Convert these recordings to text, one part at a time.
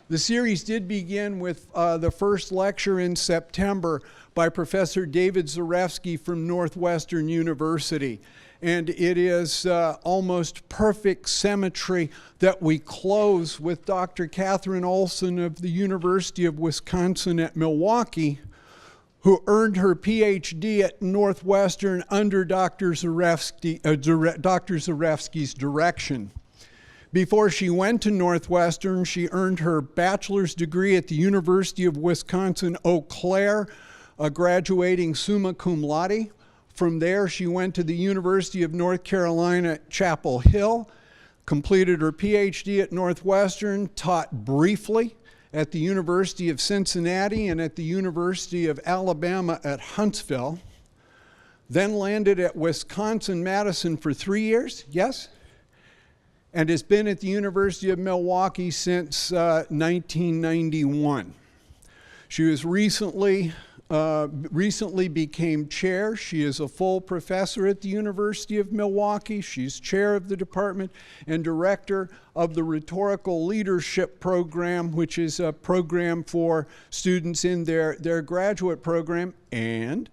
The series did begin with the first lecture in September by Professor David Zarefsky from Northwestern University. And it is almost perfect symmetry that we close with Dr. Kathryn Olson of the University of Wisconsin at Milwaukee, who earned her PhD at Northwestern under Dr. Zarefsky's direction. Before she went to Northwestern, she earned her bachelor's degree at the University of Wisconsin-Eau Claire, graduating summa cum laude. From there, she went to the University of North Carolina at Chapel Hill, completed her PhD at Northwestern, taught briefly at the University of Cincinnati and at the University of Alabama at Huntsville, then landed at Wisconsin-Madison for 3 years, yes? And has been at the University of Milwaukee since 1991. She was recently became chair. She is a full professor at the University of Milwaukee. She's chair of the department and director of the Rhetorical Leadership Program, which is a program for students in their graduate program. And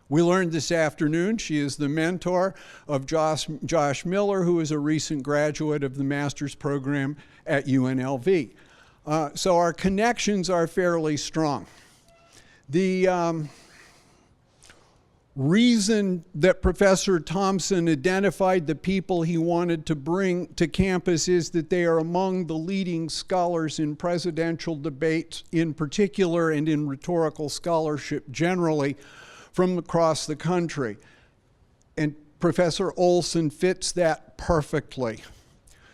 we learned this afternoon she is the mentor of Josh Miller, who is a recent graduate of the master's program at UNLV. So our connections are fairly strong. The reason that Professor Thompson identified the people he wanted to bring to campus is that they are among the leading scholars in presidential debates in particular and in rhetorical scholarship generally from across the country. And Professor Olson fits that perfectly.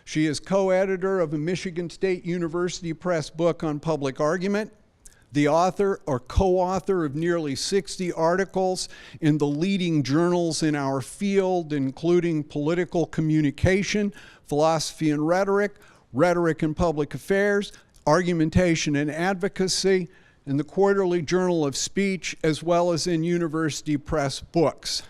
She is co-editor of a Michigan State University Press book on public argument, the author or co-author of nearly 60 articles in the leading journals in our field, including Political Communication, Philosophy and Rhetoric, Rhetoric and Public Affairs, Argumentation and Advocacy, in the Quarterly Journal of Speech, as well as in university press books.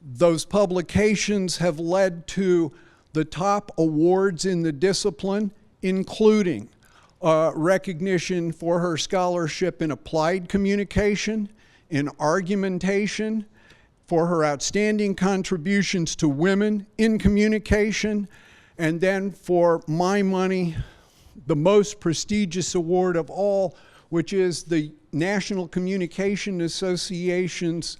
Those publications have led to the top awards in the discipline, including recognition for her scholarship in applied communication, in argumentation, for her outstanding contributions to women in communication, and then for my money, the most prestigious award of all, which is the National Communication Association's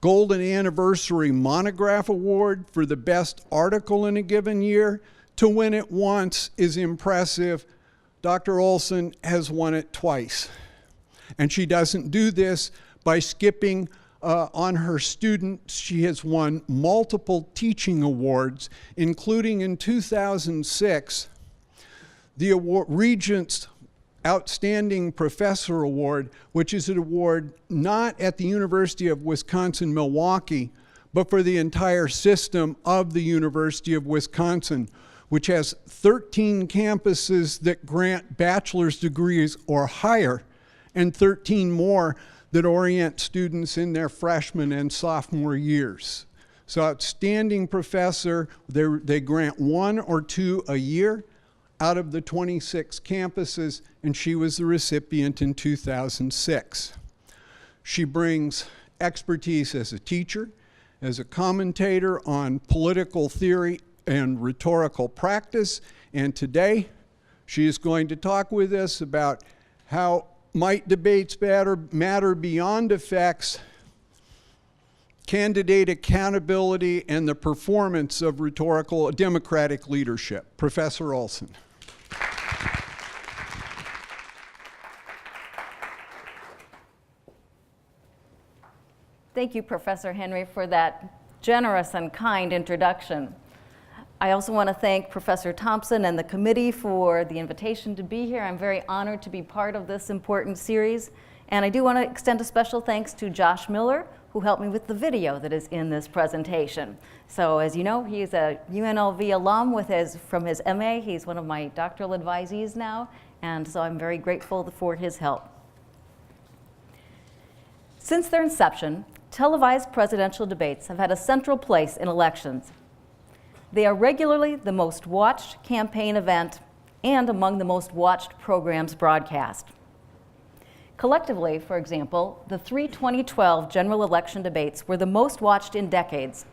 Golden Anniversary Monograph Award for the best article in a given year. To win it once is impressive. Dr. Olson has won it twice. And she doesn't do this by skipping on her students. She has won multiple teaching awards, including in 2006, the Regents Outstanding Professor Award, which is an award not at the University of Wisconsin-Milwaukee, but for the entire system of the University of Wisconsin, which has 13 campuses that grant bachelor's degrees or higher, and 13 more that orient students in their freshman and sophomore years. So outstanding professor, they grant 1 or 2 a year out of the 26 campuses, and she was the recipient in 2006. She brings expertise as a teacher, as a commentator on political theory and rhetorical practice, and today she is going to talk with us about how might debates matter beyond effects, candidate accountability, and the performance of rhetorical democratic leadership. Professor Olson. Thank you, Professor Henry, for that generous and kind introduction. I also want to thank Professor Thompson and the committee for the invitation to be here. I'm very honored to be part of this important series. And I do want to extend a special thanks to Josh Miller, who helped me with the video that is in this presentation. So as you know, he's a UNLV alum from his MA. He's one of my doctoral advisees now, and so I'm very grateful for his help. Since their inception, televised presidential debates have had a central place in elections. They are regularly the most watched campaign event and among the most watched programs broadcast. Collectively, for example, the three 2012 general election debates were the most watched in decades.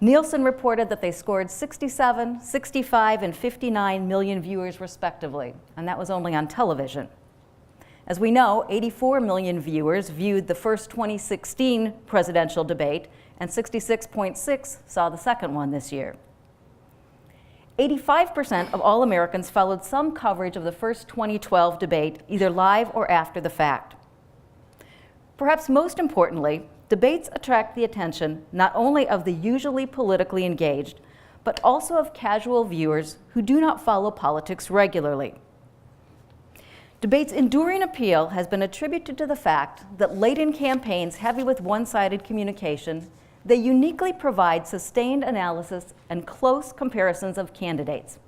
Nielsen reported that they scored 67, 65, and 59 million viewers respectively, and that was only on television. As we know, 84 million viewers viewed the first 2016 presidential debate, and 66.6 saw the second one this year. 85% of all Americans followed some coverage of the first 2012 debate, either live or after the fact. Perhaps most importantly, debates attract the attention not only of the usually politically engaged, but also of casual viewers who do not follow politics regularly. Debates' enduring appeal has been attributed to the fact that late in campaigns heavy with one-sided communication, they uniquely provide sustained analysis and close comparisons of candidates.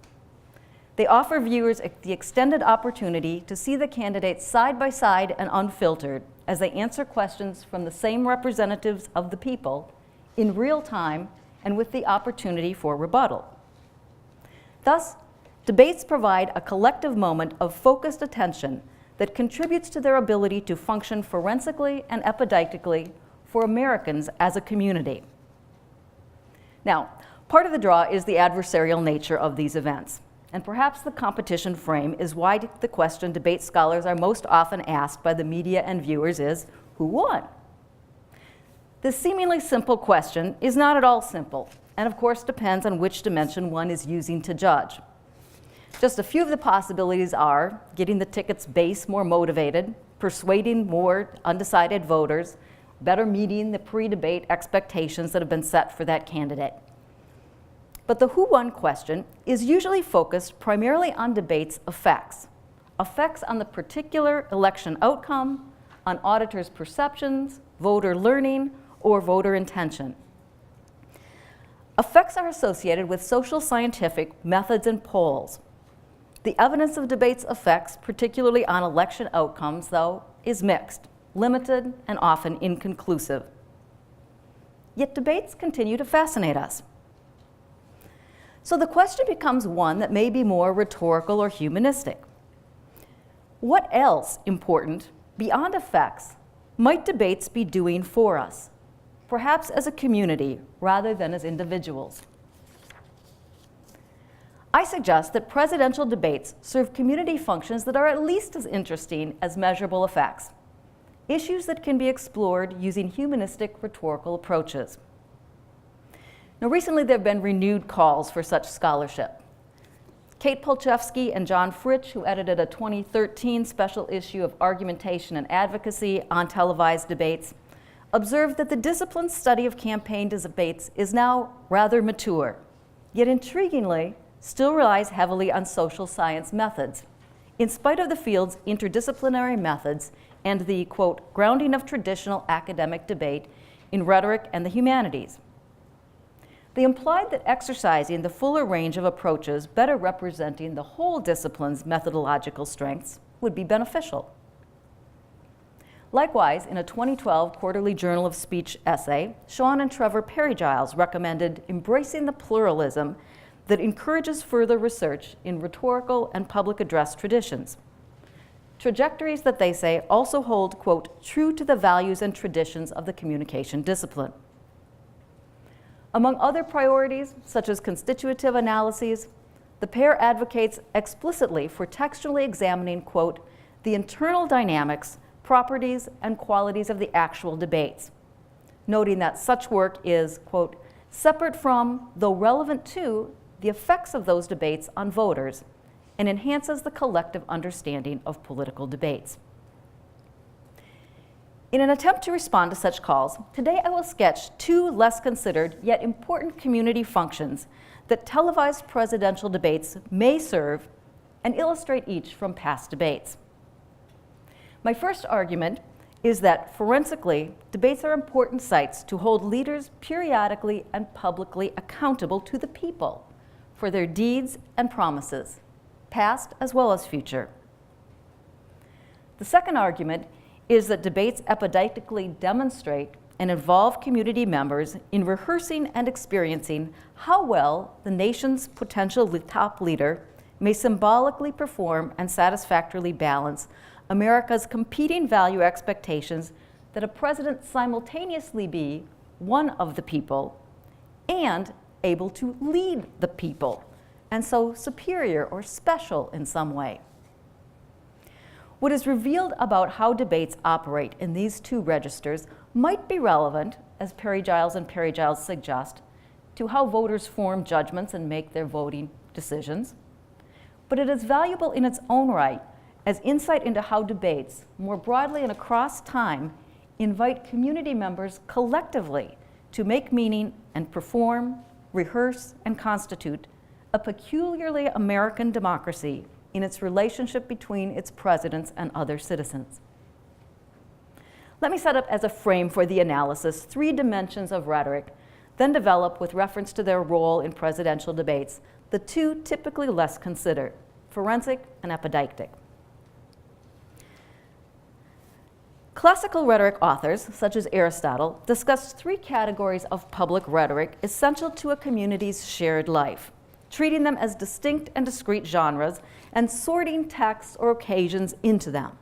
They offer viewers the extended opportunity to see the candidates side by side and unfiltered as they answer questions from the same representatives of the people in real time and with the opportunity for rebuttal. Thus, debates provide a collective moment of focused attention that contributes to their ability to function forensically and epideictically for Americans as a community. Now, part of the draw is the adversarial nature of these events, and perhaps the competition frame is why the question debate scholars are most often asked by the media and viewers is, who won? This seemingly simple question is not at all simple, and of course depends on which dimension one is using to judge. Just a few of the possibilities are getting the ticket's base more motivated, persuading more undecided voters, better meeting the pre-debate expectations that have been set for that candidate. But the who won question is usually focused primarily on debates' effects on the particular election outcome, on auditors' perceptions, voter learning, or voter intention. Effects are associated with social scientific methods and polls. The evidence of debates' effects, particularly on election outcomes, though, is mixed, limited, and often inconclusive. Yet debates continue to fascinate us. So the question becomes one that may be more rhetorical or humanistic. What else important, beyond effects, might debates be doing for us, perhaps as a community rather than as individuals? I suggest that presidential debates serve community functions that are at least as interesting as measurable effects, issues that can be explored using humanistic rhetorical approaches. Now, recently there have been renewed calls for such scholarship. Kate Polchevsky and John Fritsch, who edited a 2013 special issue of Argumentation and Advocacy on televised debates, observed that the disciplined study of campaign debates is now rather mature, yet intriguingly still relies heavily on social science methods, in spite of the field's interdisciplinary methods and the, quote, grounding of traditional academic debate in rhetoric and the humanities. They implied that exercising the fuller range of approaches better representing the whole discipline's methodological strengths would be beneficial. Likewise, in a 2012 Quarterly Journal of Speech essay, Sean and Trevor Perry-Giles recommended embracing the pluralism that encourages further research in rhetorical and public address traditions. Trajectories that they say also hold, quote, true to the values and traditions of the communication discipline. Among other priorities, such as constitutive analyses, the pair advocates explicitly for textually examining, quote, the internal dynamics, properties, and qualities of the actual debates, noting that such work is, quote, separate from, though relevant to, the effects of those debates on voters, and enhances the collective understanding of political debates. In an attempt to respond to such calls, today I will sketch two less considered yet important community functions that televised presidential debates may serve and illustrate each from past debates. My first argument is that forensically, debates are important sites to hold leaders periodically and publicly accountable to the people for their deeds and promises, past as well as future. The second argument is that debates epideictically demonstrate and involve community members in rehearsing and experiencing how well the nation's potential top leader may symbolically perform and satisfactorily balance America's competing value expectations that a president simultaneously be one of the people and able to lead the people, and so superior or special in some way. What is revealed about how debates operate in these two registers might be relevant, as Perry Giles and Perry Giles suggest, to how voters form judgments and make their voting decisions. But it is valuable in its own right as insight into how debates, more broadly and across time, invite community members collectively to make meaning and perform, rehearse, and constitute a peculiarly American democracy in its relationship between its presidents and other citizens. Let me set up as a frame for the analysis 3 dimensions of rhetoric, then develop with reference to their role in presidential debates, the 2 typically less considered, forensic and epideictic. Classical rhetoric authors, such as Aristotle, discussed 3 categories of public rhetoric essential to a community's shared life, treating them as distinct and discrete genres and sorting texts or occasions into them.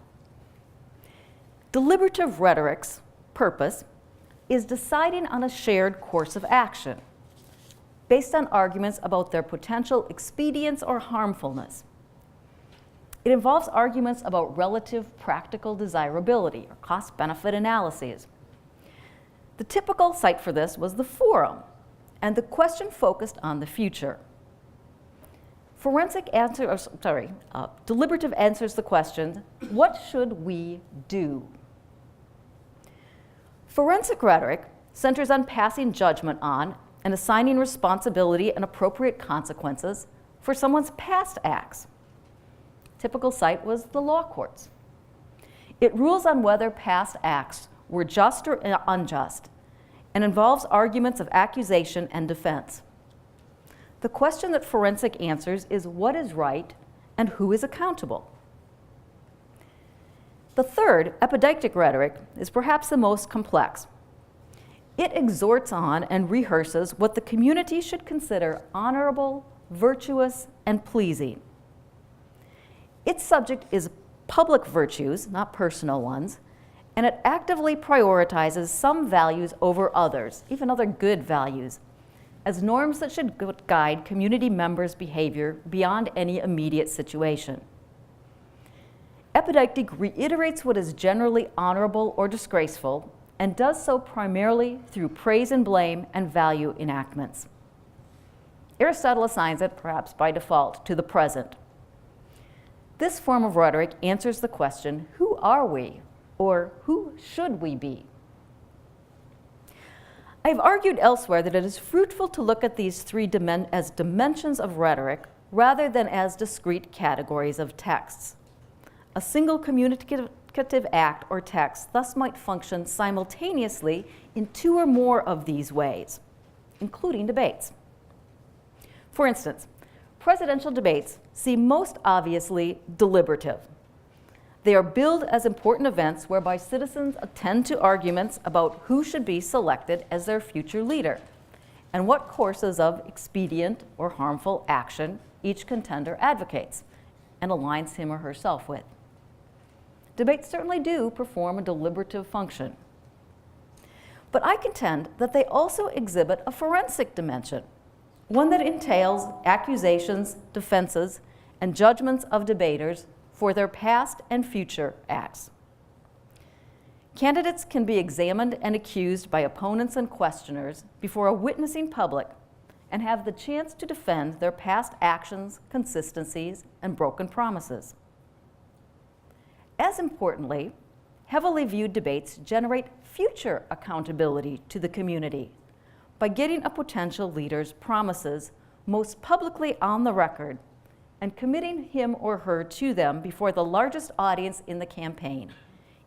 Deliberative rhetoric's purpose is deciding on a shared course of action based on arguments about their potential expedience or harmfulness. It involves arguments about relative practical desirability or cost-benefit analyses. The typical site for this was the forum, and the question focused on the future. Deliberative answers the question, what should we do? Forensic rhetoric centers on passing judgment on and assigning responsibility and appropriate consequences for someone's past acts. Typical site was the law courts. It rules on whether past acts were just or unjust and involves arguments of accusation and defense. The question that forensic answers is what is right and who is accountable. The third, epideictic rhetoric, is perhaps the most complex. It exhorts on and rehearses what the community should consider honorable, virtuous, and pleasing. Its subject is public virtues, not personal ones, and it actively prioritizes some values over others, even other good values, as norms that should guide community members' behavior beyond any immediate situation. Epideictic reiterates what is generally honorable or disgraceful and does so primarily through praise and blame and value enactments. Aristotle assigns it, perhaps by default, to the present. This form of rhetoric answers the question, who are we, or who should we be? I've argued elsewhere that it is fruitful to look at these 3 as dimensions of rhetoric rather than as discrete categories of texts. A single communicative act or text thus might function simultaneously in 2 or more of these ways, including debates. For instance, presidential debates seem most obviously deliberative. They are billed as important events whereby citizens attend to arguments about who should be selected as their future leader and what courses of expedient or harmful action each contender advocates and aligns him or herself with. Debates certainly do perform a deliberative function. But I contend that they also exhibit a forensic dimension, one that entails accusations, defenses, and judgments of debaters for their past and future acts. Candidates can be examined and accused by opponents and questioners before a witnessing public and have the chance to defend their past actions, consistencies, and broken promises. As importantly, heavily viewed debates generate future accountability to the community by getting a potential leader's promises most publicly on the record and committing him or her to them before the largest audience in the campaign,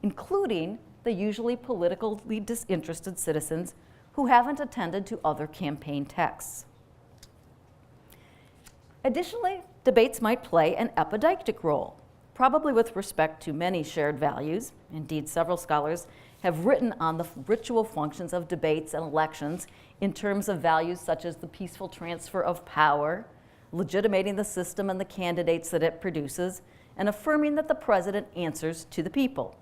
including the usually politically disinterested citizens who haven't attended to other campaign texts. Additionally, debates might play an epideictic role, probably with respect to many shared values. Indeed, several scholars have written on the ritual functions of debates and elections in terms of values such as the peaceful transfer of power, legitimating the system and the candidates that it produces, and affirming that the president answers to the people.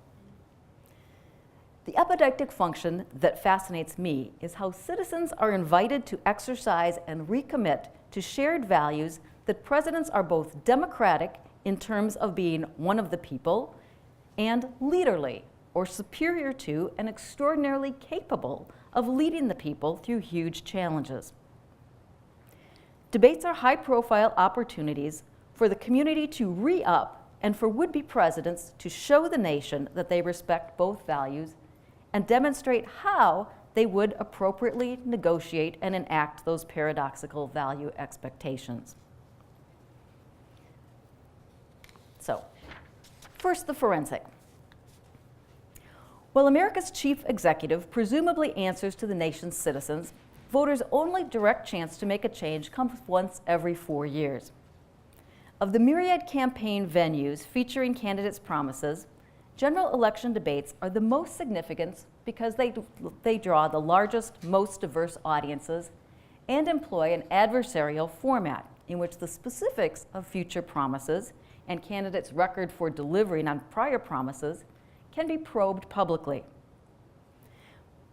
The epideictic function that fascinates me is how citizens are invited to exercise and recommit to shared values that presidents are both democratic in terms of being one of the people and leaderly, or superior to and extraordinarily capable of leading the people through huge challenges. Debates are high-profile opportunities for the community to re-up and for would-be presidents to show the nation that they respect both values and demonstrate how they would appropriately negotiate and enact those paradoxical value expectations. So, first, the forensic. While America's chief executive presumably answers to the nation's citizens, voters' only direct chance to make a change comes once every 4 years. Of the myriad campaign venues featuring candidates' promises, general election debates are the most significant because they draw the largest, most diverse audiences and employ an adversarial format in which the specifics of future promises and candidates' record for delivering on prior promises can be probed publicly.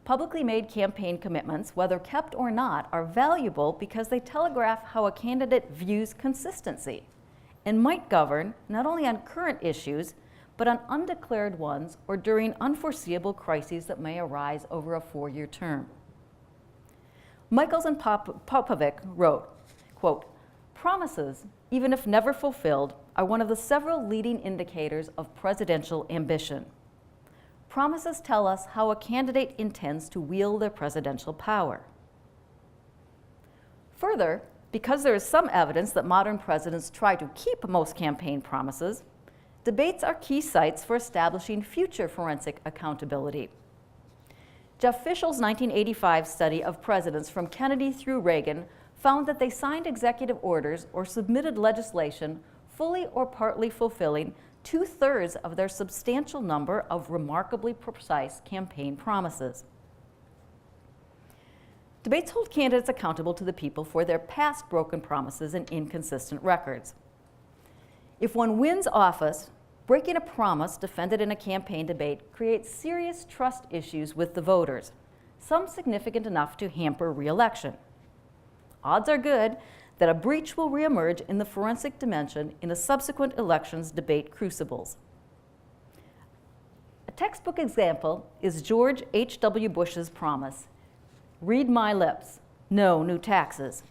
Publicly made campaign commitments, whether kept or not, are valuable because they telegraph how a candidate views consistency and might govern not only on current issues, but on undeclared ones or during unforeseeable crises that may arise over a 4-year term. Michaels and Popovic wrote, quote, "Promises, even if never fulfilled, are one of the several leading indicators of presidential ambition. Promises tell us how a candidate intends to wield their presidential power." Further, because there is some evidence that modern presidents try to keep most campaign promises, debates are key sites for establishing future forensic accountability. Jeff Fischel's 1985 study of presidents from Kennedy through Reagan found that they signed executive orders or submitted legislation fully or partly fulfilling 2/3 of their substantial number of remarkably precise campaign promises. Debates hold candidates accountable to the people for their past broken promises and inconsistent records. If one wins office, breaking a promise defended in a campaign debate creates serious trust issues with the voters, some significant enough to hamper re-election. Odds are good that a breach will reemerge in the forensic dimension in a subsequent election's debate crucibles. A textbook example is George H.W. Bush's promise, "Read my lips, no new taxes,"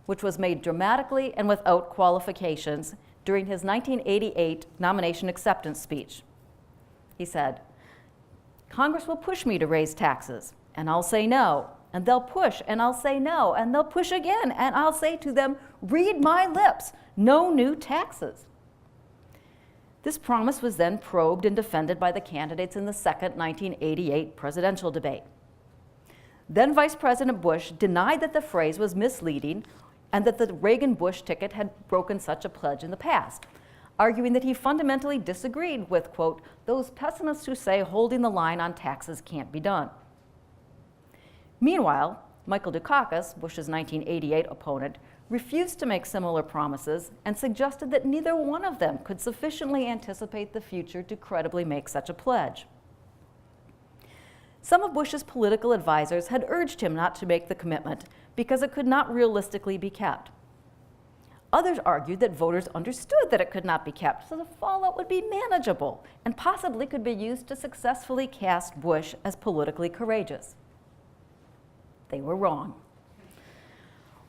which was made dramatically and without qualifications during his 1988 nomination acceptance speech. He said, "Congress will push me to raise taxes, and I'll say no, and they'll push, and I'll say no, and they'll push again, and I'll say to them, 'Read my lips, no new taxes.'" This promise was then probed and defended by the candidates in the second 1988 presidential debate. Then Vice President Bush denied that the phrase was misleading and that the Reagan-Bush ticket had broken such a pledge in the past, arguing that he fundamentally disagreed with, quote, "those pessimists who say holding the line on taxes can't be done." Meanwhile, Michael Dukakis, Bush's 1988 opponent, refused to make similar promises and suggested that neither one of them could sufficiently anticipate the future to credibly make such a pledge. Some of Bush's political advisors had urged him not to make the commitment because it could not realistically be kept. Others argued that voters understood that it could not be kept, so the fallout would be manageable and possibly could be used to successfully cast Bush as politically courageous. They were wrong.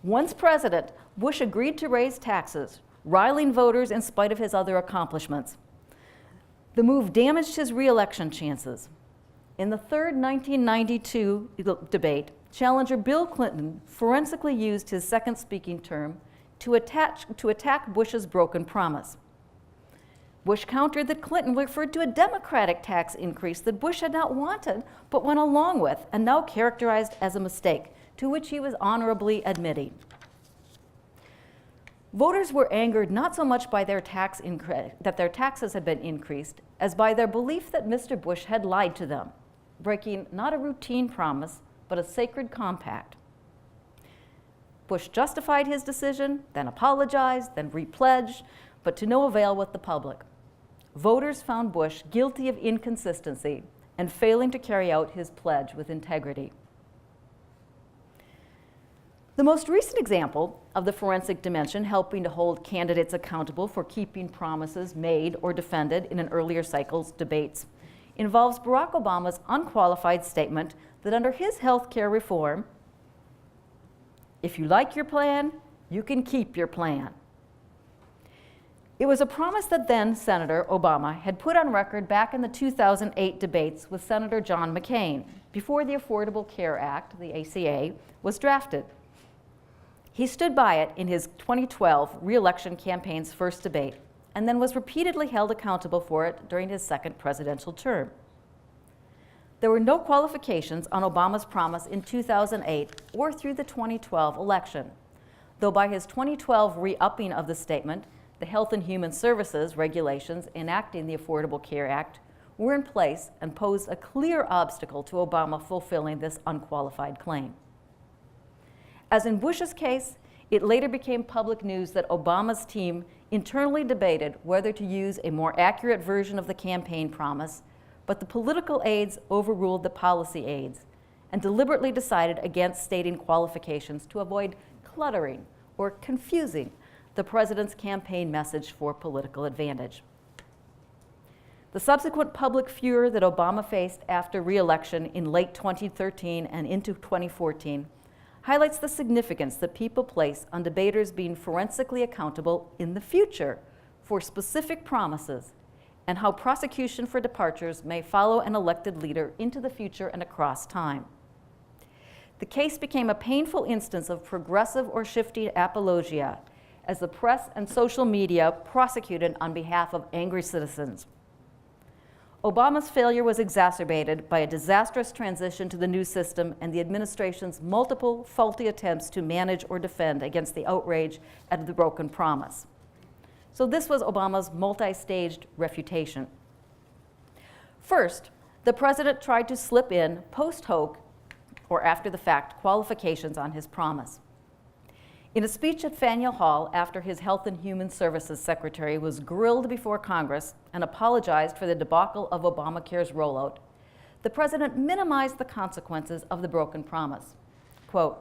Once president, Bush agreed to raise taxes, riling voters in spite of his other accomplishments. The move damaged his re-election chances. In the third 1992 debate, challenger Bill Clinton forensically used his second speaking term to attack Bush's broken promise. Bush countered that Clinton referred to a Democratic tax increase that Bush had not wanted but went along with and now characterized as a mistake, to which he was honorably admitting. Voters were angered not so much by that their taxes had been increased as by their belief that Mr. Bush had lied to them, breaking not a routine promise, but a sacred compact. Bush justified his decision, then apologized, then repledged, but to no avail with the public. Voters found Bush guilty of inconsistency and failing to carry out his pledge with integrity. The most recent example of the forensic dimension helping to hold candidates accountable for keeping promises made or defended in an earlier cycle's debates involves Barack Obama's unqualified statement that under his health care reform, if you like your plan, you can keep your plan. It was a promise that then Senator Obama had put on record back in the 2008 debates with Senator John McCain before the Affordable Care Act, the ACA, was drafted. He stood by it in his 2012 re-election campaign's first debate and then was repeatedly held accountable for it during his second presidential term. There were no qualifications on Obama's promise in 2008 or through the 2012 election, though by his 2012 re-upping of the statement, the Health and Human Services regulations enacting the Affordable Care Act were in place and posed a clear obstacle to Obama fulfilling this unqualified claim. As in Bush's case, it later became public news that Obama's team internally debated whether to use a more accurate version of the campaign promise, but the political aides overruled the policy aides and deliberately decided against stating qualifications to avoid cluttering or confusing the president's campaign message for political advantage. The subsequent public furor that Obama faced after re-election in late 2013 and into 2014 highlights the significance that people place on debaters being forensically accountable in the future for specific promises and how prosecution for departures may follow an elected leader into the future and across time. The case became a painful instance of progressive or shifty apologia as the press and social media prosecuted on behalf of angry citizens. Obama's failure was exacerbated by a disastrous transition to the new system and the administration's multiple faulty attempts to manage or defend against the outrage at the broken promise. So this was Obama's multi-staged refutation. First, the president tried to slip in post hoc or after the fact qualifications on his promise. In a speech at Faneuil Hall after his Health and Human Services Secretary was grilled before Congress and apologized for the debacle of Obamacare's rollout, the president minimized the consequences of the broken promise. Quote,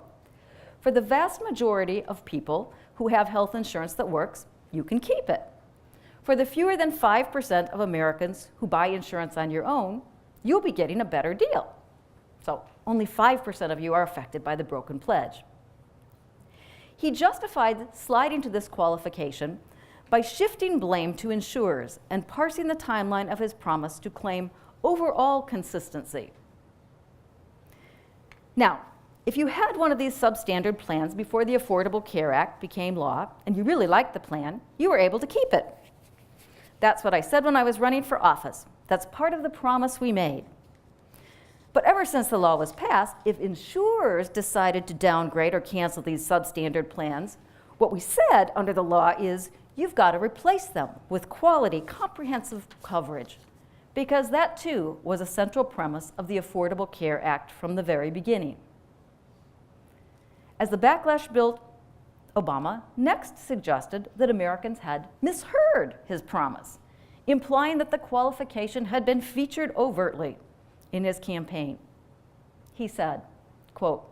"For the vast majority of people who have health insurance that works, you can keep it. For the fewer than 5% of Americans who buy insurance on your own, you'll be getting a better deal. So only 5% of you are affected by the broken pledge." He justified sliding to this qualification by shifting blame to insurers and parsing the timeline of his promise to claim overall consistency. Now, if you had one of these substandard plans before the Affordable Care Act became law and you really liked the plan, you were able to keep it. That's what I said when I was running for office. That's part of the promise we made. But ever since the law was passed, if insurers decided to downgrade or cancel these substandard plans, what we said under the law is you've got to replace them with quality, comprehensive coverage, because that too was a central premise of the Affordable Care Act from the very beginning. As the backlash built, Obama next suggested that Americans had misheard his promise, implying that the qualification had been featured overtly in his campaign. He said, quote,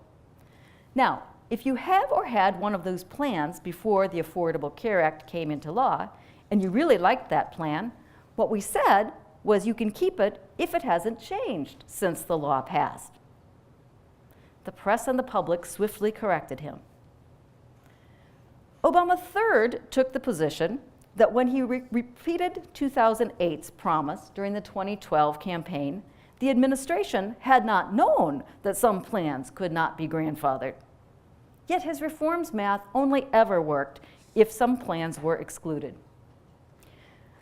"Now, if you have or had one of those plans before the Affordable Care Act came into law, and you really liked that plan, what we said was you can keep it if it hasn't changed since the law passed." The press and the public swiftly corrected him. Obama third took the position that when he repeated 2008's promise during the 2012 campaign, the administration had not known that some plans could not be grandfathered. Yet his reforms math only ever worked if some plans were excluded.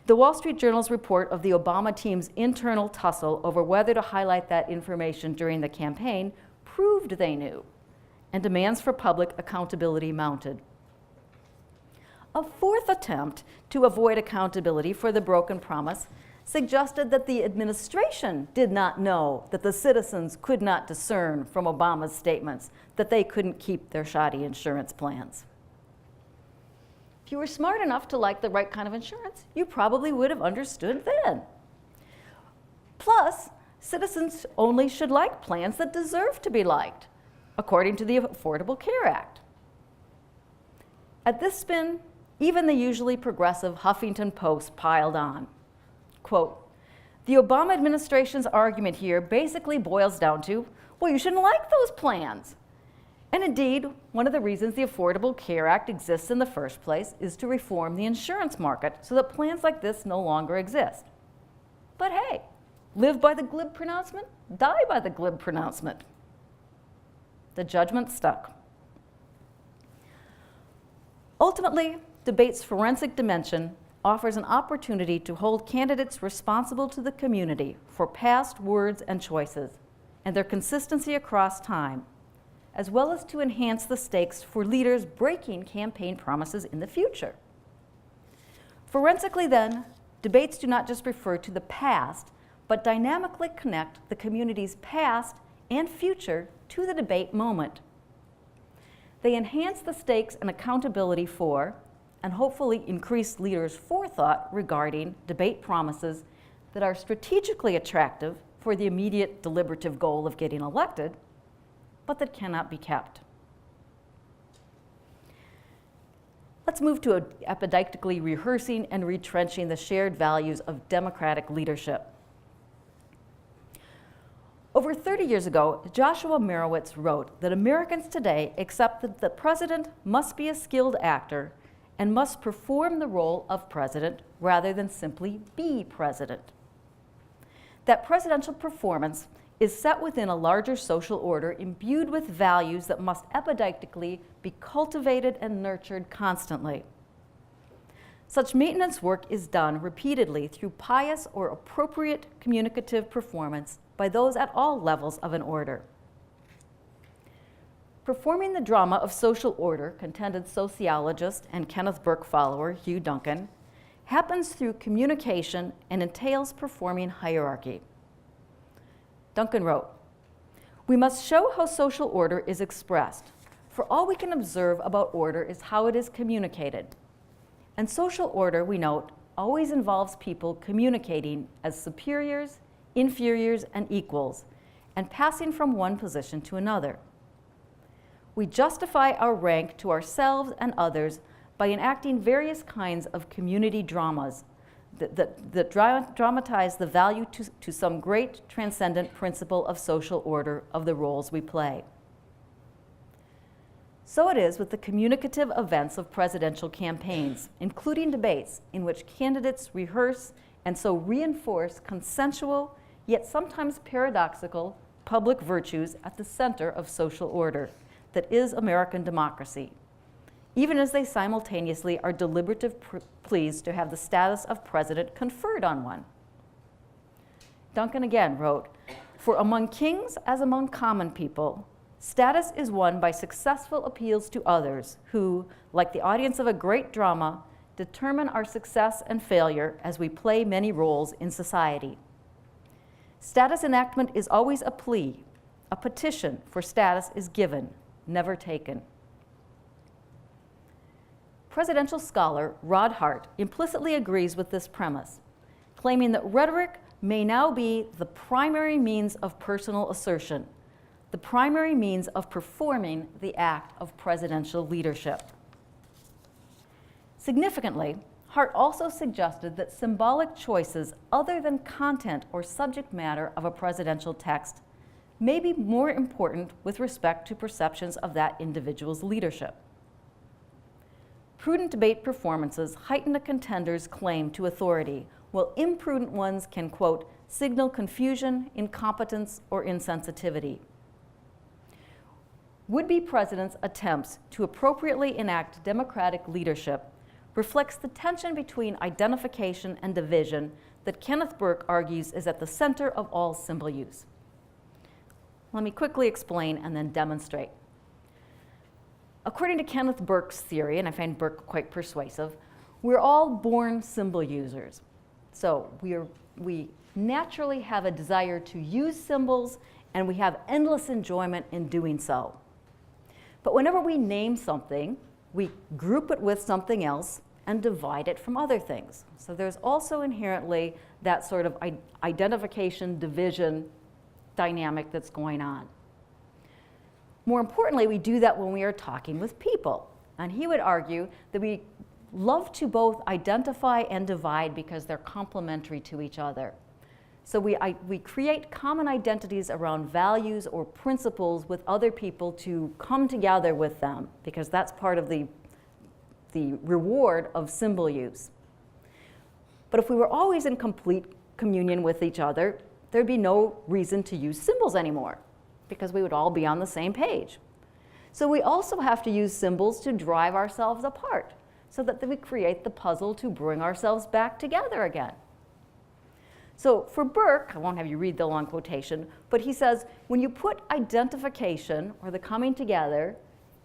The Wall Street Journal's report of the Obama team's internal tussle over whether to highlight that information during the campaign proved they knew, and demands for public accountability mounted. A fourth attempt to avoid accountability for the broken promise suggested that the administration did not know that the citizens could not discern from Obama's statements that they couldn't keep their shoddy insurance plans. If you were smart enough to like the right kind of insurance, you probably would have understood then. Plus, citizens only should like plans that deserve to be liked, according to the Affordable Care Act. At this spin, even the usually progressive Huffington Post piled on. Quote, the Obama administration's argument here basically boils down to, well, you shouldn't like those plans. And indeed, one of the reasons the Affordable Care Act exists in the first place is to reform the insurance market so that plans like this no longer exist. But hey, live by the glib pronouncement, die by the glib pronouncement. The judgment stuck. Ultimately, debate's forensic dimension offers an opportunity to hold candidates responsible to the community for past words and choices and their consistency across time, as well as to enhance the stakes for leaders breaking campaign promises in the future. Forensically then, debates do not just refer to the past, but dynamically connect the community's past and future to the debate moment. They enhance the stakes and accountability for, and hopefully increase leaders' forethought regarding debate promises that are strategically attractive for the immediate deliberative goal of getting elected, but that cannot be kept. Let's move to epideictically rehearsing and retrenching the shared values of democratic leadership. Over 30 years ago, Joshua Merowitz wrote that Americans today accept that the president must be a skilled actor and must perform the role of president rather than simply be president. That presidential performance is set within a larger social order imbued with values that must epideictically be cultivated and nurtured constantly. Such maintenance work is done repeatedly through pious or appropriate communicative performance by those at all levels of an order. Performing the drama of social order, contended sociologist and Kenneth Burke follower Hugh Duncan, happens through communication and entails performing hierarchy. Duncan wrote, "We must show how social order is expressed, for all we can observe about order is how it is communicated. And social order, we note, always involves people communicating as superiors, inferiors, and equals, and passing from one position to another. We justify our rank to ourselves and others by enacting various kinds of community dramas that dramatize the value to some great transcendent principle of social order of the roles we play. So it is with the communicative events of presidential campaigns, including debates in which candidates rehearse and so reinforce consensual, yet sometimes paradoxical, public virtues at the center of social order that is American democracy, even as they simultaneously are deliberative pleas to have the status of president conferred on one." Duncan again wrote, "For among kings as among common people, status is won by successful appeals to others who, like the audience of a great drama, determine our success and failure as we play many roles in society. Status enactment is always a plea. A petition for status is given, never taken." Presidential scholar Rod Hart implicitly agrees with this premise, claiming that rhetoric may now be the primary means of personal assertion, the primary means of performing the act of presidential leadership. Significantly, Hart also suggested that symbolic choices other than content or subject matter of a presidential text may be more important with respect to perceptions of that individual's leadership. Prudent debate performances heighten a contender's claim to authority, while imprudent ones can, quote, signal confusion, incompetence, or insensitivity. Would-be presidents' attempts to appropriately enact democratic leadership reflects the tension between identification and division that Kenneth Burke argues is at the center of all symbol use. Let me quickly explain and then demonstrate. According to Kenneth Burke's theory, and I find Burke quite persuasive, we're all born symbol users. So we are we naturally have a desire to use symbols, and we have endless enjoyment in doing so. But whenever we name something, we group it with something else and divide it from other things. So there's also inherently that sort of identification, division dynamic that's going on. More importantly, we do that when we are talking with people. And he would argue that we love to both identify and divide because they're complementary to each other. So we create common identities around values or principles with other people to come together with them, because that's part of the reward of symbol use. But if we were always in complete communion with each other, there'd be no reason to use symbols anymore, because we would all be on the same page. So we also have to use symbols to drive ourselves apart, so that we create the puzzle to bring ourselves back together again. So for Burke, I won't have you read the long quotation, but he says, when you put identification, or the coming together,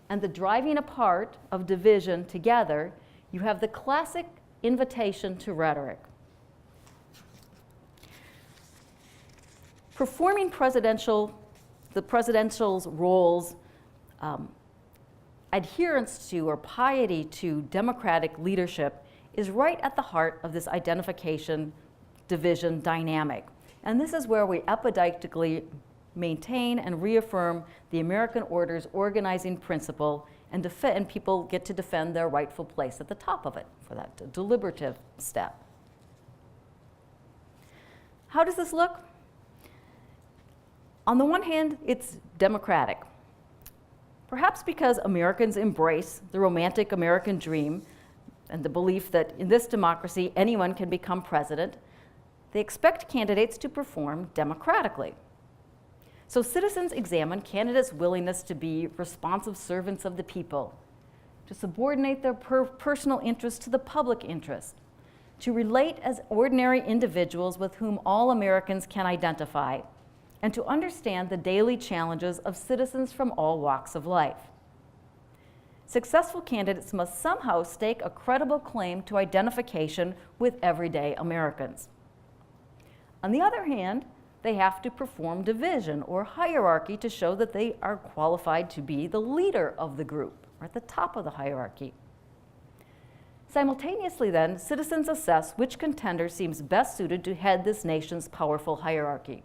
and the driving apart of division together, you have the classic invitation to rhetoric. Performing the presidential's roles, adherence to or piety to democratic leadership is right at the heart of this identification division dynamic. And this is where we epideictically maintain and reaffirm the American order's organizing principle, and people get to defend their rightful place at the top of it for that deliberative step. How does this look? On the one hand, it's democratic. Perhaps because Americans embrace the romantic American dream and the belief that in this democracy anyone can become president, they expect candidates to perform democratically. So citizens examine candidates' willingness to be responsive servants of the people, to subordinate their personal interest to the public interest, to relate as ordinary individuals with whom all Americans can identify, and to understand the daily challenges of citizens from all walks of life. Successful candidates must somehow stake a credible claim to identification with everyday Americans. On the other hand, they have to perform division or hierarchy to show that they are qualified to be the leader of the group, or at the top of the hierarchy. Simultaneously then, citizens assess which contender seems best suited to head this nation's powerful hierarchy.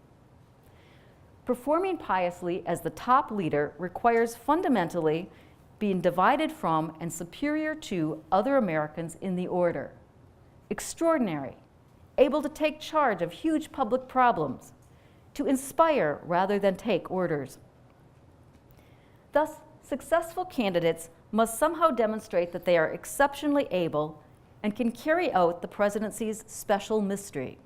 Performing piously as the top leader requires fundamentally being divided from and superior to other Americans in the order. Extraordinary, able to take charge of huge public problems, to inspire rather than take orders. Thus, successful candidates must somehow demonstrate that they are exceptionally able and can carry out the presidency's special mystery.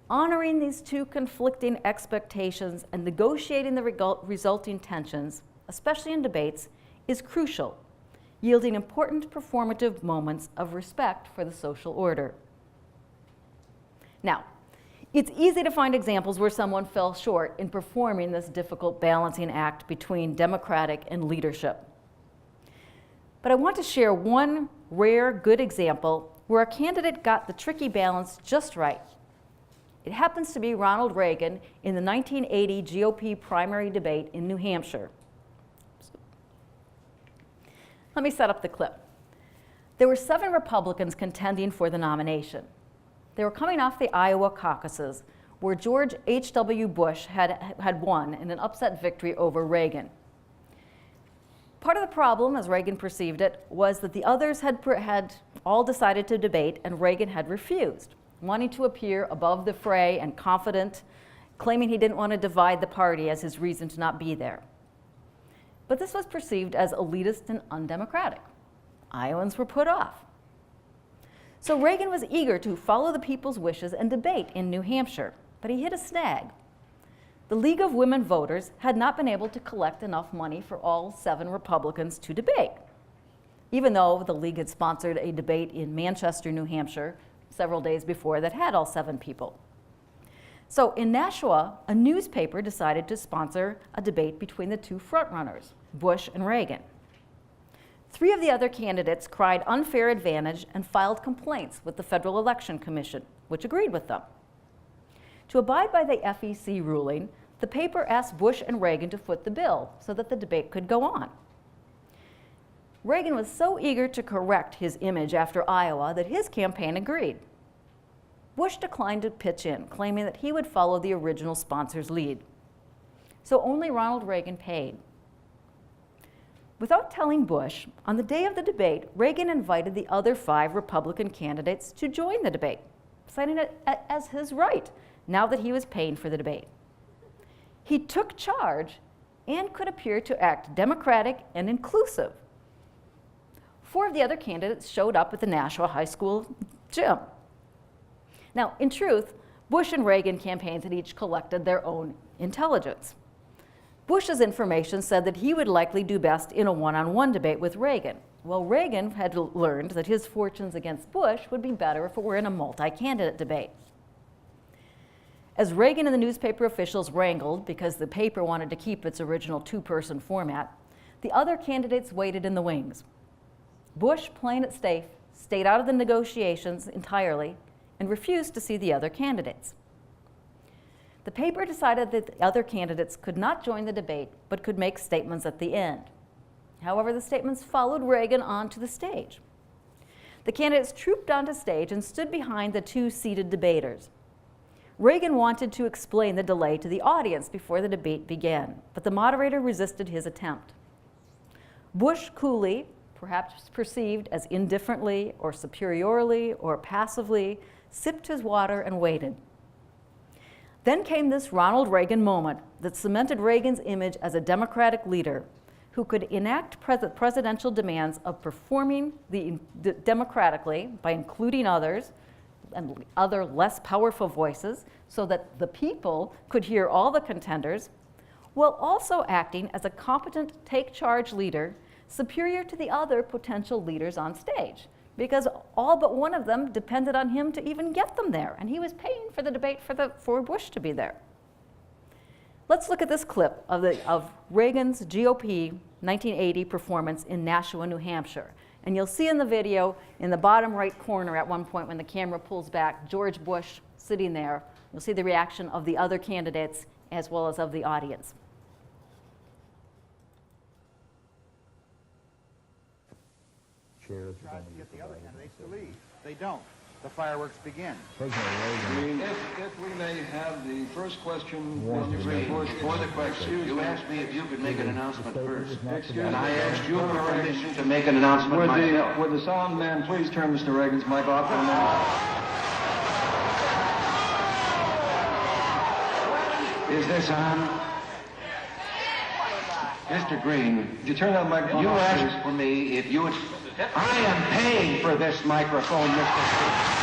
Honoring these two conflicting expectations and negotiating the resulting tensions, especially in debates, is crucial, yielding important performative moments of respect for the social order. Now, it's easy to find examples where someone fell short in performing this difficult balancing act between democratic and leadership. But I want to share one rare good example where a candidate got the tricky balance just right. It happens to be Ronald Reagan in the 1980 GOP primary debate in New Hampshire. Let me set up the clip. There were 7 Republicans contending for the nomination. They were coming off the Iowa caucuses, where George H.W. Bush had won in an upset victory over Reagan. Part of the problem, as Reagan perceived it, was that the others had all decided to debate, and Reagan had refused, wanting to appear above the fray and confident, claiming he didn't want to divide the party as his reason to not be there. But this was perceived as elitist and undemocratic. Iowans were put off. So Reagan was eager to follow the people's wishes and debate in New Hampshire, but he hit a snag. The League of Women Voters had not been able to collect enough money for all 7 Republicans to debate, even though the League had sponsored a debate in Manchester, New Hampshire, several days before that had all 7 people. So in Nashua, a newspaper decided to sponsor a debate between the 2 frontrunners, Bush and Reagan. 3 of the other candidates cried unfair advantage and filed complaints with the Federal Election Commission, which agreed with them. To abide by the FEC ruling, the paper asked Bush and Reagan to foot the bill so that the debate could go on. Reagan was so eager to correct his image after Iowa that his campaign agreed. Bush declined to pitch in, claiming that he would follow the original sponsor's lead. So only Ronald Reagan paid. Without telling Bush, on the day of the debate, Reagan invited the other 5 Republican candidates to join the debate, citing it as his right, now that he was paying for the debate. He took charge and could appear to act democratic and inclusive. 4 of the other candidates showed up at the Nashua High School gym. Now, in truth, Bush and Reagan campaigns had each collected their own intelligence. Bush's information said that he would likely do best in a one-on-one debate with Reagan, while Reagan had learned that his fortunes against Bush would be better if it were in a multi-candidate debate. As Reagan and the newspaper officials wrangled because the paper wanted to keep its original 2-person format, the other candidates waited in the wings. Bush, playing it safe, stayed out of the negotiations entirely and refused to see the other candidates. The paper decided that the other candidates could not join the debate, but could make statements at the end. However, the statements followed Reagan onto the stage. The candidates trooped onto stage and stood behind the 2 seated debaters. Reagan wanted to explain the delay to the audience before the debate began, but the moderator resisted his attempt. Bush coolly, perhaps perceived as indifferently or superiorly or passively, sipped his water and waited. Then came this Ronald Reagan moment that cemented Reagan's image as a democratic leader who could enact presidential demands of performing democratically by including others and other less powerful voices so that the people could hear all the contenders, while also acting as a competent take-charge leader superior to the other potential leaders on stage, because all but one of them depended on him to even get them there, and he was paying for the debate for Bush to be there. Let's look at this clip of Reagan's GOP 1980 performance in Nashua, New Hampshire. And you'll see in the video, in the bottom right corner at one point when the camera pulls back, George Bush sitting there. You'll see the reaction of the other candidates as well as of the audience. Try to get the other candidates to leave. They don't. The fireworks begin. If we may have the first question, Before the question, you asked me if you could make an announcement first. Excuse And I me. asked you for permission to make an announcement myself. Would the sound man please turn Mr. Reagan's mic off for a minute? Is this on? Mr. Green, Did you turn that microphone you off, asked for me if you would... I am paying for this microphone, Mr. Speaker.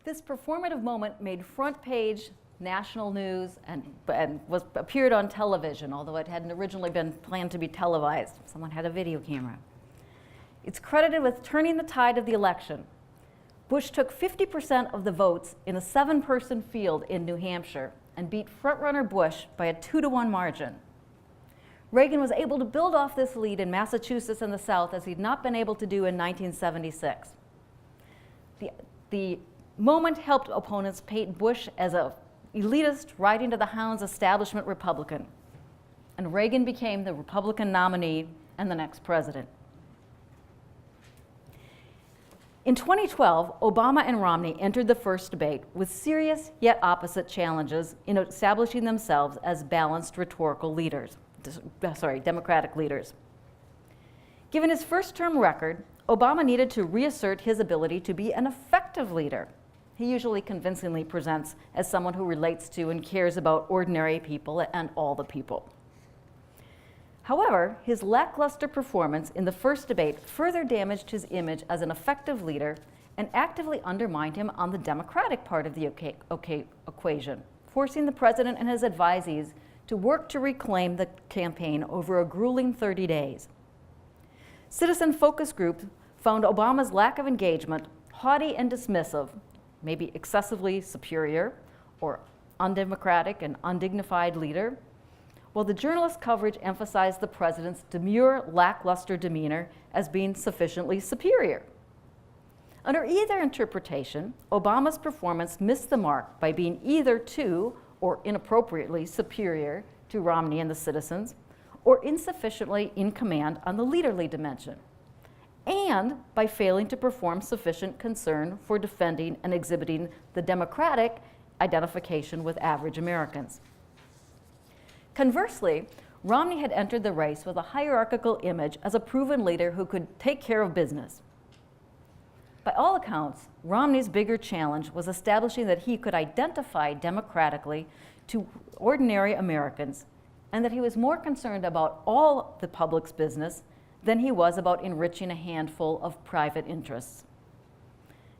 This performative moment made front page national news and appeared on television, although it hadn't originally been planned to be televised. Someone had a video camera. It's credited with turning the tide of the election. Bush took 50% of the votes in a 7-person field in New Hampshire and beat frontrunner Bush by a 2-to-1 margin. Reagan was able to build off this lead in Massachusetts and the South as he'd not been able to do in 1976. The moment helped opponents paint Bush as an elitist, riding to the hounds establishment Republican. And Reagan became the Republican nominee and the next president. In 2012, Obama and Romney entered the first debate with serious yet opposite challenges in establishing themselves as balanced rhetorical leaders, Democratic leaders. Given his first-term record, Obama needed to reassert his ability to be an effective leader. He usually convincingly presents as someone who relates to and cares about ordinary people and all the people. However, his lackluster performance in the first debate further damaged his image as an effective leader and actively undermined him on the Democratic part of the equation, forcing the president and his advisees to work to reclaim the campaign over a grueling 30 days. Citizen focus groups found Obama's lack of engagement haughty and dismissive, maybe excessively superior or undemocratic and undignified leader, while the journalist coverage emphasized the president's demure, lackluster demeanor as being sufficiently superior. Under either interpretation, Obama's performance missed the mark by being either too or inappropriately superior to Romney and the citizens, or insufficiently in command on the leaderly dimension, and by failing to perform sufficient concern for defending and exhibiting the Democratic identification with average Americans. Conversely, Romney had entered the race with a hierarchical image as a proven leader who could take care of business. By all accounts, Romney's bigger challenge was establishing that he could identify democratically to ordinary Americans, and that he was more concerned about all the public's business than he was about enriching a handful of private interests.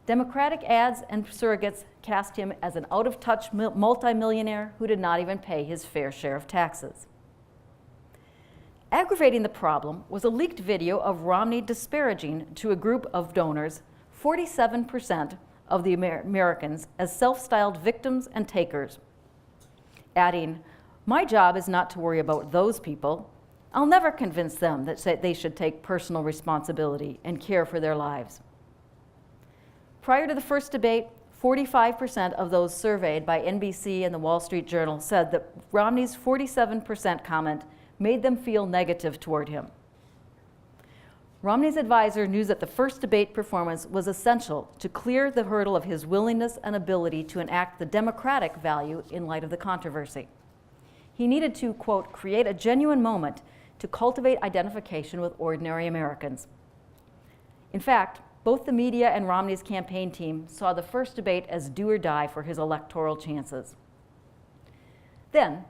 Democratic ads and surrogates cast him as an out-of-touch multimillionaire who did not even pay his fair share of taxes. Aggravating the problem was a leaked video of Romney disparaging to a group of donors 47% of the Americans as self-styled victims and takers, adding, "My job is not to worry about those people. I'll never convince them that they should take personal responsibility and care for their lives." Prior to the first debate, 45% of those surveyed by NBC and the Wall Street Journal said that Romney's 47% comment made them feel negative toward him. Romney's advisor knew that the first debate performance was essential to clear the hurdle of his willingness and ability to enact the democratic value in light of the controversy. He needed to, quote, create a genuine moment to cultivate identification with ordinary Americans. In fact, both the media and Romney's campaign team saw the first debate as do or die for his electoral chances. Then,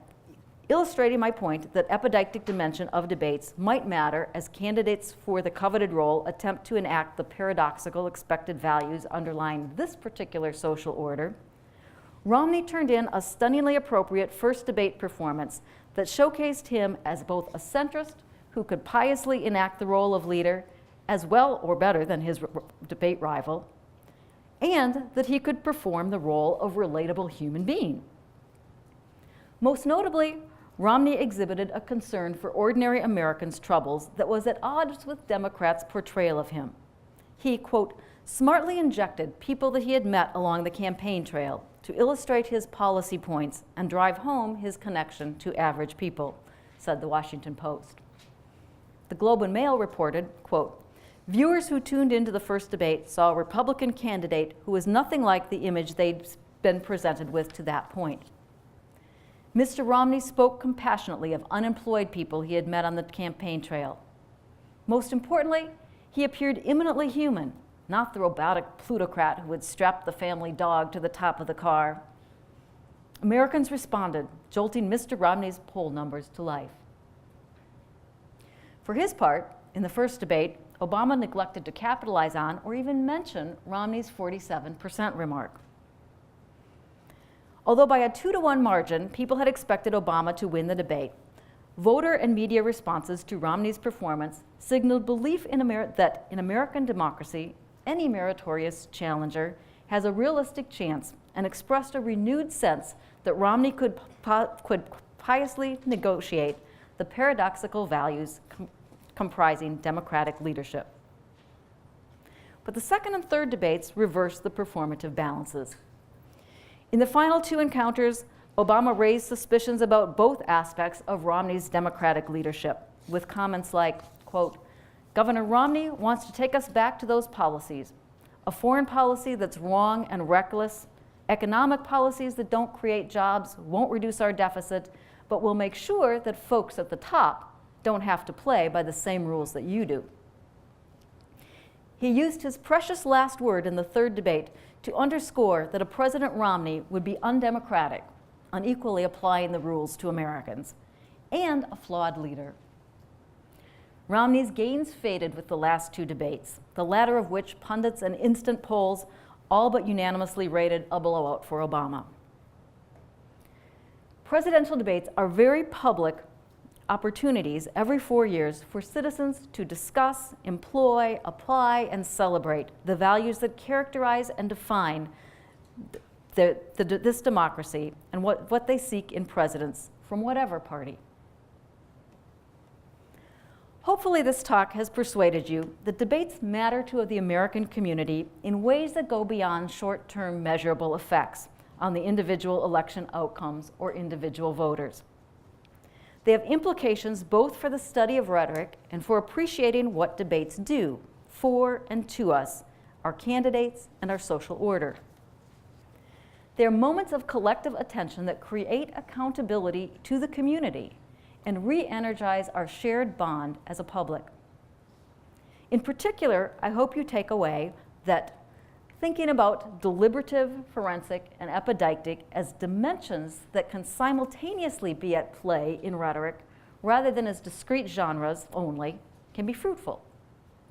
illustrating my point that epideictic dimension of debates might matter as candidates for the coveted role attempt to enact the paradoxical expected values underlying this particular social order, Romney turned in a stunningly appropriate first debate performance that showcased him as both a centrist who could piously enact the role of leader as well or better than his debate rival, and that he could perform the role of relatable human being. Most notably, Romney exhibited a concern for ordinary Americans' troubles that was at odds with Democrats' portrayal of him. He, quote, smartly injected people that he had met along the campaign trail to illustrate his policy points and drive home his connection to average people, said the Washington Post. The Globe and Mail reported, quote, viewers who tuned into the first debate saw a Republican candidate who was nothing like the image they'd been presented with to that point. Mr. Romney spoke compassionately of unemployed people he had met on the campaign trail. Most importantly, he appeared eminently human, not the robotic plutocrat who would strap the family dog to the top of the car. Americans responded, jolting Mr. Romney's poll numbers to life. For his part, in the first debate, Obama neglected to capitalize on or even mention Romney's 47% remark. Although by a 2-to-1 margin, people had expected Obama to win the debate, voter and media responses to Romney's performance signaled belief in that in American democracy, any meritorious challenger has a realistic chance and expressed a renewed sense that Romney could piously negotiate the paradoxical values comprising Democratic leadership. But the second and third debates reversed the performative balances. In the final two encounters, Obama raised suspicions about both aspects of Romney's Democratic leadership, with comments like, quote, Governor Romney wants to take us back to those policies, a foreign policy that's wrong and reckless, economic policies that don't create jobs, won't reduce our deficit, but will make sure that folks at the top don't have to play by the same rules that you do. He used his precious last word in the third debate to underscore that a President Romney would be undemocratic, unequally applying the rules to Americans, and a flawed leader. Romney's gains faded with the last two debates, the latter of which pundits and instant polls all but unanimously rated a blowout for Obama. Presidential debates are very public opportunities every 4 years for citizens to discuss, employ, apply, and celebrate the values that characterize and define this democracy and what they seek in presidents from whatever party. Hopefully this talk has persuaded you that debates matter to the American community in ways that go beyond short-term measurable effects on the individual election outcomes or individual voters. They have implications both for the study of rhetoric and for appreciating what debates do for and to us, our candidates, and our social order. They are moments of collective attention that create accountability to the community and re-energize our shared bond as a public. In particular, I hope you take away that thinking about deliberative, forensic, and epideictic as dimensions that can simultaneously be at play in rhetoric rather than as discrete genres only can be fruitful.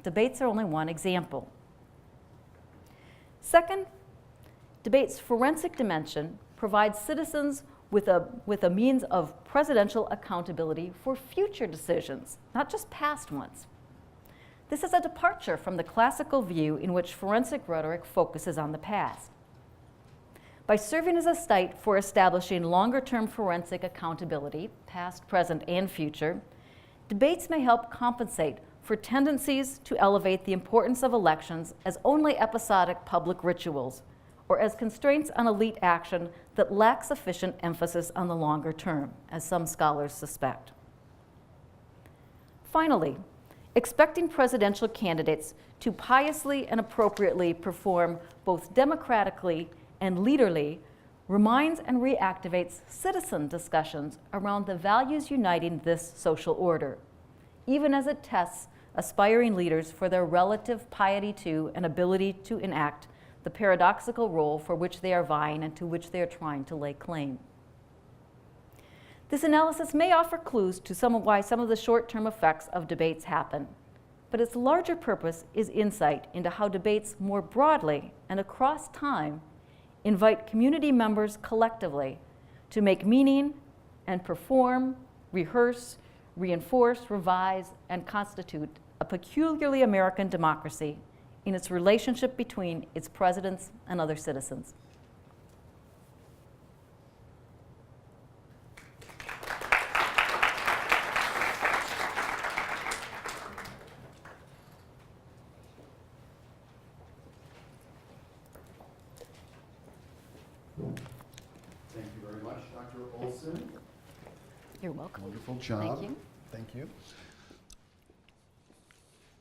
Debates are only one example. Second, debate's forensic dimension provides citizens with a means of presidential accountability for future decisions, not just past ones. This is a departure from the classical view in which forensic rhetoric focuses on the past. By serving as a site for establishing longer-term forensic accountability, past, present, and future, debates may help compensate for tendencies to elevate the importance of elections as only episodic public rituals, or as constraints on elite action that lack sufficient emphasis on the longer term, as some scholars suspect. Finally, expecting presidential candidates to piously and appropriately perform both democratically and leaderly reminds and reactivates citizen discussions around the values uniting this social order, even as it tests aspiring leaders for their relative piety to and ability to enact the paradoxical role for which they are vying and to which they are trying to lay claim. This analysis may offer clues to why some of the short-term effects of debates happen, but its larger purpose is insight into how debates more broadly and across time invite community members collectively to make meaning and perform, rehearse, reinforce, revise, and constitute a peculiarly American democracy in its relationship between its presidents and other citizens. Thank you very much, Dr. Olson. You're welcome. Wonderful job. Thank you. Thank you.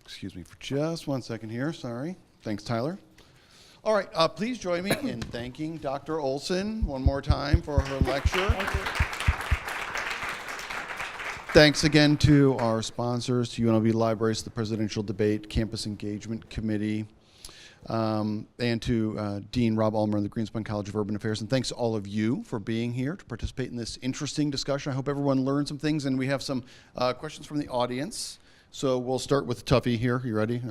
Excuse me for just 1 second here. Sorry. Thanks, Tyler. All right. Please join me in thanking Dr. Olson one more time for her lecture. Thank you. Thanks again to our sponsors, to UNLV Libraries, the Presidential Debate Campus Engagement Committee, and to Dean Rob Ulmer of the Greenspun College of Urban Affairs. And thanks to all of you for being here to participate in this interesting discussion. I hope everyone learned some things, and we have some questions from the audience. So we'll start with Tuffy here. You ready?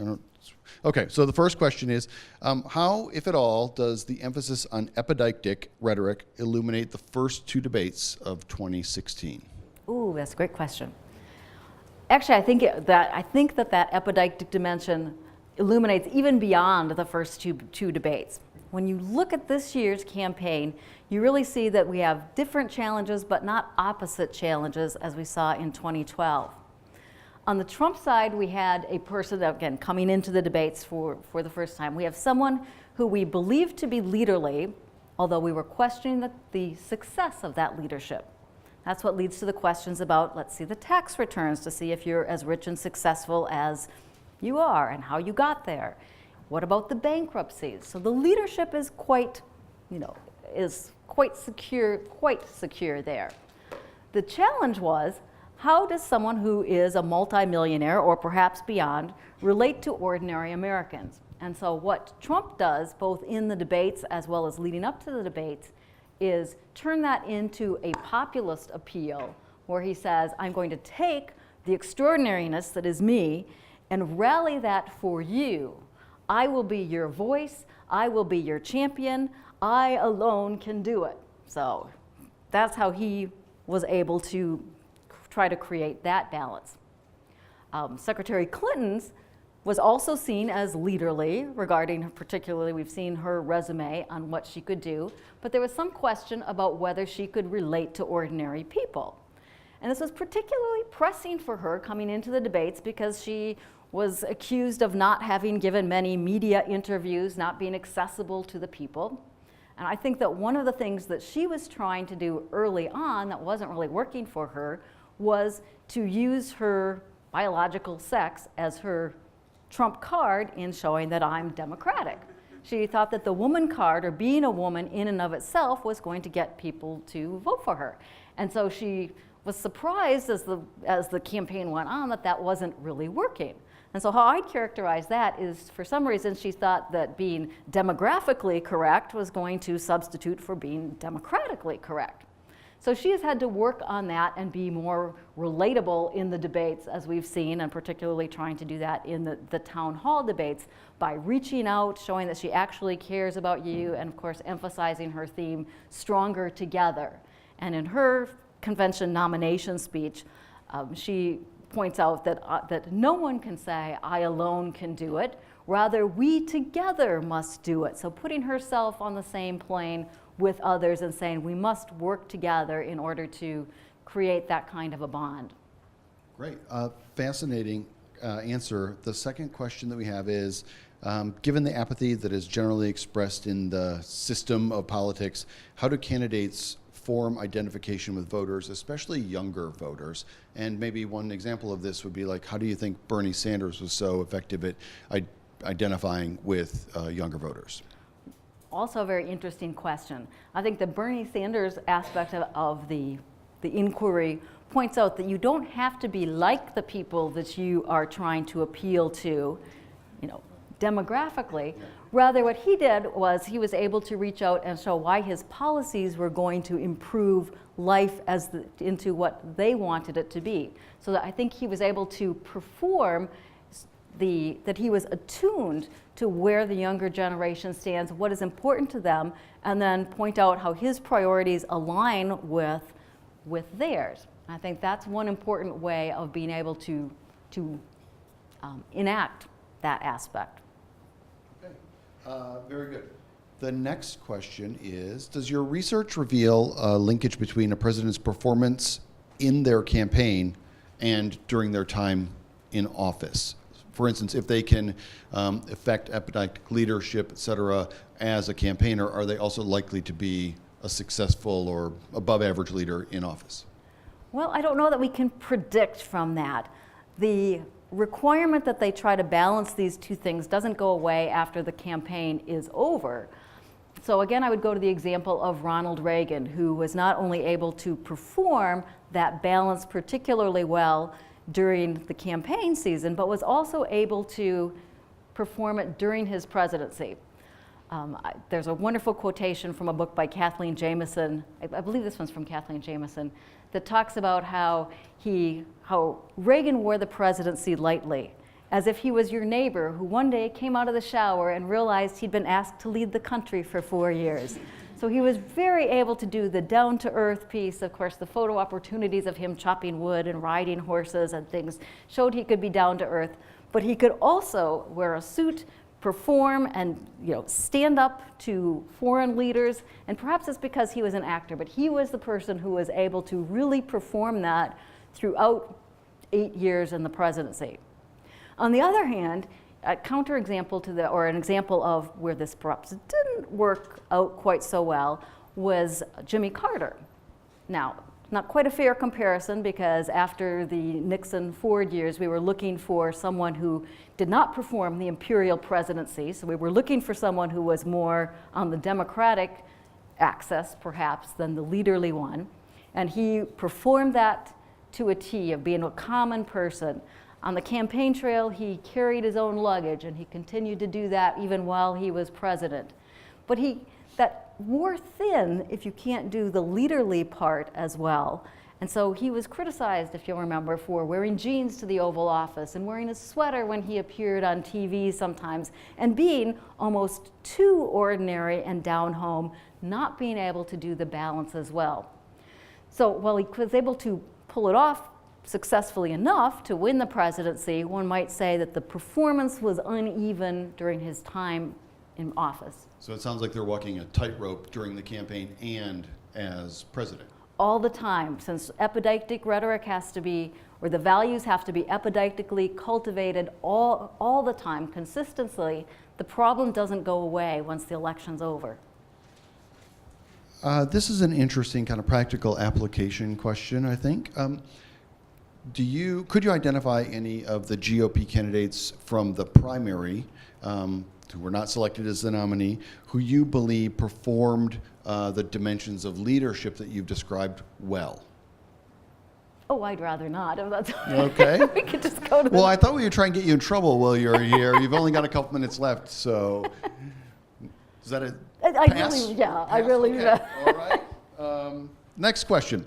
Okay, so the first question is, how, if at all, does the emphasis on epideictic rhetoric illuminate the first two debates of 2016? Ooh, that's a great question. Actually, I think that epideictic dimension illuminates even beyond the first two debates. When you look at this year's campaign, you really see that we have different challenges, but not opposite challenges as we saw in 2012. On the Trump side, we had a person, again, coming into the debates for the first time. We have someone who we believe to be leaderly, although we were questioning the success of that leadership. That's what leads to the questions about, let's see the tax returns to see if you're as rich and successful as you are and how you got there. What about the bankruptcies? So the leadership is quite secure there. The challenge was, how does someone who is a multimillionaire or perhaps beyond relate to ordinary Americans? And so what Trump does, both in the debates as well as leading up to the debates, is turn that into a populist appeal where he says, I'm going to take the extraordinariness that is me and rally that for you. I will be your voice. I will be your champion. I alone can do it. So that's how he was able to try to create that balance. Secretary Clinton's was also seen as leaderly regarding, particularly we've seen her resume on what she could do, but there was some question about whether she could relate to ordinary people. And this was particularly pressing for her coming into the debates because she was accused of not having given many media interviews, not being accessible to the people. And I think that one of the things that she was trying to do early on that wasn't really working for her was to use her biological sex as her trump card in showing that I'm democratic. She thought that the woman card, or being a woman in and of itself, was going to get people to vote for her. And so she was surprised as the campaign went on that wasn't really working. And so how I'd characterize that is, for some reason, she thought that being demographically correct was going to substitute for being democratically correct. So she has had to work on that and be more relatable in the debates, as we've seen, and particularly trying to do that in the town hall debates by reaching out, showing that she actually cares about you, and of course emphasizing her theme, stronger together. And in her convention nomination speech, she points out that no one can say, I alone can do it. Rather, we together must do it. So putting herself on the same plane with others and saying we must work together in order to create that kind of a bond. Great. Fascinating answer. The second question that we have is, given the apathy that is generally expressed in the system of politics, how do candidates form identification with voters, especially younger voters? And maybe one example of this would be like, how do you think Bernie Sanders was so effective at identifying with younger voters? Also a very interesting question. I think the Bernie Sanders aspect of the inquiry points out that you don't have to be like the people that you are trying to appeal to, demographically. Rather, what he did was he was able to reach out and show why his policies were going to improve life into what they wanted it to be. So that I think he was able to perform that he was attuned to where the younger generation stands, what is important to them, and then point out how his priorities align with theirs. I think that's one important way of being able to enact that aspect. Okay, very good. The next question is, does your research reveal a linkage between a president's performance in their campaign and during their time in office? For instance, if they can affect epideictic leadership, et cetera, as a campaigner, are they also likely to be a successful or above average leader in office? Well, I don't know that we can predict from that. The requirement that they try to balance these two things doesn't go away after the campaign is over. So again, I would go to the example of Ronald Reagan, who was not only able to perform that balance particularly well during the campaign season, but was also able to perform it during his presidency. There's a wonderful quotation from a book by Kathleen Jamieson, I believe this one's from Kathleen Jamieson, that talks about how Reagan wore the presidency lightly, as if he was your neighbor who one day came out of the shower and realized he'd been asked to lead the country for 4 years. So he was very able to do the down-to-earth piece. Of course, the photo opportunities of him chopping wood and riding horses and things showed he could be down-to-earth. But he could also wear a suit, perform, and stand up to foreign leaders. And perhaps it's because he was an actor, but he was the person who was able to really perform that throughout 8 years in the presidency. On the other hand, a counterexample to an example of where this perhaps didn't work out quite so well was Jimmy Carter. Now, not quite a fair comparison, because after the Nixon-Ford years, we were looking for someone who did not perform the imperial presidency. So we were looking for someone who was more on the Democratic axis, perhaps, than the leaderly one. And he performed that to a T, of being a common person. On the campaign trail, he carried his own luggage, and he continued to do that even while he was president. But that wore thin if you can't do the leaderly part as well. And so he was criticized, if you'll remember, for wearing jeans to the Oval Office and wearing a sweater when he appeared on TV sometimes, and being almost too ordinary and down home, not being able to do the balance as well. So while he was able to pull it off successfully enough to win the presidency, one might say that the performance was uneven during his time in office. So it sounds like they're walking a tightrope during the campaign and as president. All the time, since epideictic rhetoric has to be, or the values have to be epideictically cultivated all the time, consistently, the problem doesn't go away once the election's over. This is an interesting kind of practical application question, I think. Could you identify any of the GOP candidates from the primary who were not selected as the nominee, who you believe performed the dimensions of leadership that you've described well? Oh, I'd rather not. If that's Okay. we could just go to Well, the I thought we would try and get you in trouble while you're here. You've only got a couple minutes left, so is that a pass? I really, Okay. All right. Next question.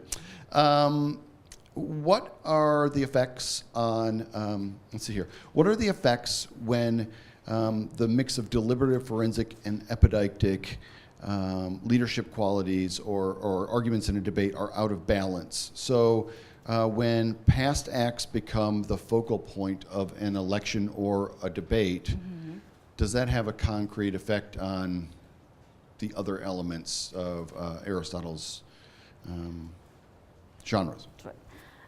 What are the effects on, let's see here. What are the effects when the mix of deliberative, forensic, and epideictic leadership qualities or arguments in a debate are out of balance? So when past acts become the focal point of an election or a debate, does that have a concrete effect on the other elements of Aristotle's genres?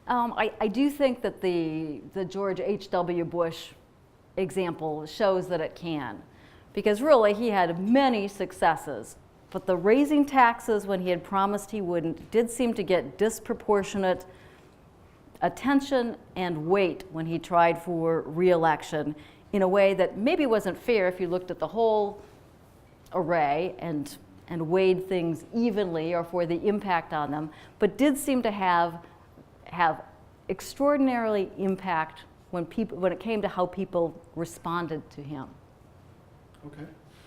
I do think that the George H.W. Bush example shows that it can, because really he had many successes, but the raising taxes when he had promised he wouldn't did seem to get disproportionate attention and weight when he tried for re-election in a way that maybe wasn't fair if you looked at the whole array and weighed things evenly or for the impact on them, but did seem to have extraordinarily impact when it came to how people responded to him. Okay.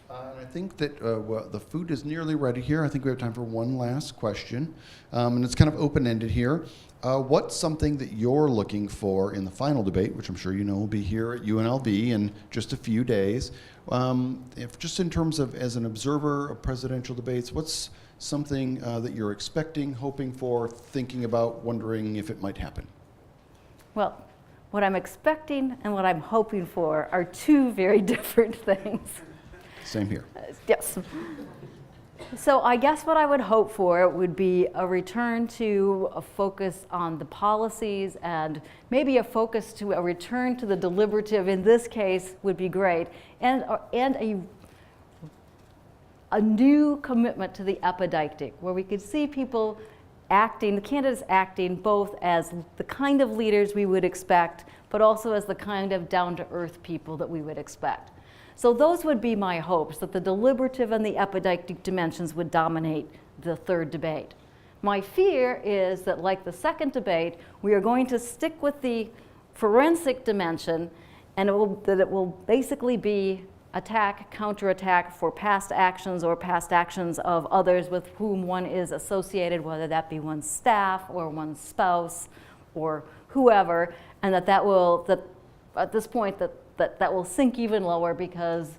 And I think that the food is nearly ready here. I think we have time for one last question. And it's kind of open-ended here. What's something that you're looking for in the final debate, which I'm sure you know will be here at UNLV in just a few days? If just in terms of as an observer of presidential debates, what's something that you're expecting, hoping for, thinking about, wondering if it might happen? Well, what I'm expecting and what I'm hoping for are two very different things. Same here. Yes. So I guess what I would hope for would be a return to a focus on the policies, and maybe a return to the deliberative in this case would be great, and a new commitment to the epideictic, where we could see people acting, the candidates acting both as the kind of leaders we would expect, but also as the kind of down-to-earth people that we would expect. So those would be my hopes, that the deliberative and the epideictic dimensions would dominate the third debate. My fear is that, like the second debate, we are going to stick with the forensic dimension, and that it will basically be attack, counterattack for past actions or past actions of others with whom one is associated, whether that be one's staff or one's spouse or whoever, and that will, at this point, that will sink even lower because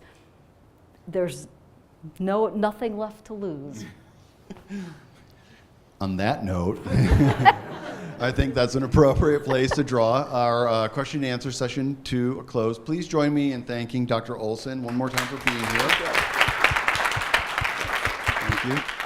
there's nothing left to lose. On that note, I think that's an appropriate place to draw our question and answer session to a close. Please join me in thanking Dr. Olson one more time for being here. Thank you.